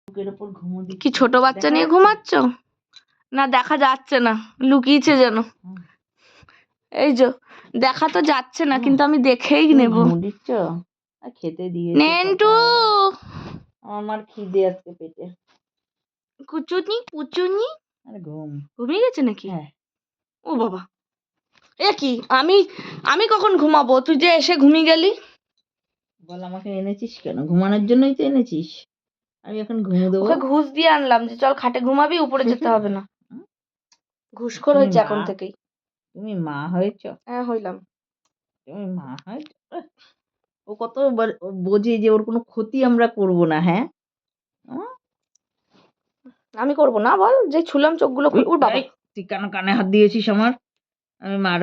বুকের উপর ঘুমো কি দিচ্ছি। ছোট বাচ্চা দেখা নিয়ে যাচ্ছে? ঘুমাচ্ছ? না দেখা যাচ্ছে না, লুকিয়েছে যেন। হুম। এই যে দেখা তো যাচ্ছে না, না, কিন্তু আমি দেখেই তুমি নেব। ঘুমো দিচ্ছ? আর খেতে দিয়েছে নেন্টু, পাপা। আমার খিদে আজকে পেটে। কুচুনি পুচুনি আরে ঘুম। ঘুমিয়ে গেছে নাকি? হ্যাঁ। ও বাবা, এ কি? আমি আমি কখন ঘুমাবো? তুই যে এসে ঘুমিয়ে গেলি। বল, আমাকে এনেছিস কেন? ঘুমানোর জন্যই তো এনেছিস। আমি এখন ঘুমো দেবো। ওকে ঘুষ দিয়ে আনলাম যে চল খাটে ঘুমাবি, উপরে যেতে হবে না। ঘুষখোর তুমি হয়েছে মা, এখন থেকেই। তুমি মা হয়েছ? হ্যাঁ হইলাম। তুমি মা হয়েছ? ও কত বোঝে যে ওর কোনো ক্ষতি আমরা করব না। হ্যাঁ, আমি করবো না, বল। যে ছুলাম চোখগুলো খুলে। উঠ বাবা। এই, তুই কেন কানে হাত দিয়েছিস আমার? আমি মার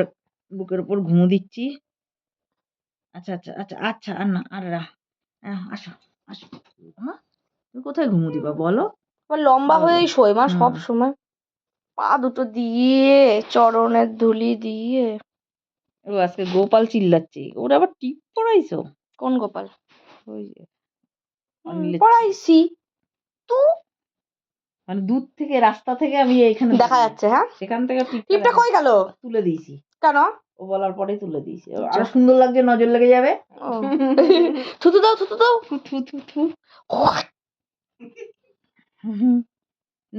বুকের উপর ঘুমো দিচ্ছি। আচ্ছা আচ্ছা আচ্ছা আচ্ছা, আর না, আর আসো আসো। মা, তুমি কোথায় ঘুমো দিবা বলো? আমার লম্বা বলো। হয়েই শোয় মা সব হুম। সময়, পা দুটো দিয়ে, চরণের ধুলি দিয়ে। ও আজকে গোপাল চিল্লাচ্ছে, ওরা আবার টিপ পড়াইছো? কোন গোপাল? ওই যে অনিলের পড়াইছি তু। মানে দূর থেকে, রাস্তা থেকে আমি এখানে দেখা দাঁড়িয়ে, যাচ্ছে। হ্যাঁ, সেখান থেকে টিপটা টিপটা দেখা কই গেল? তুলে দিয়েছি। কেন? ও বলার পরেই তুলে দিয়েছি। যা। আরো সুন্দর লাগছে, নজর লেগে যাবে। ও। থুতু দাও, থুতু দাও। থু থু থু থু।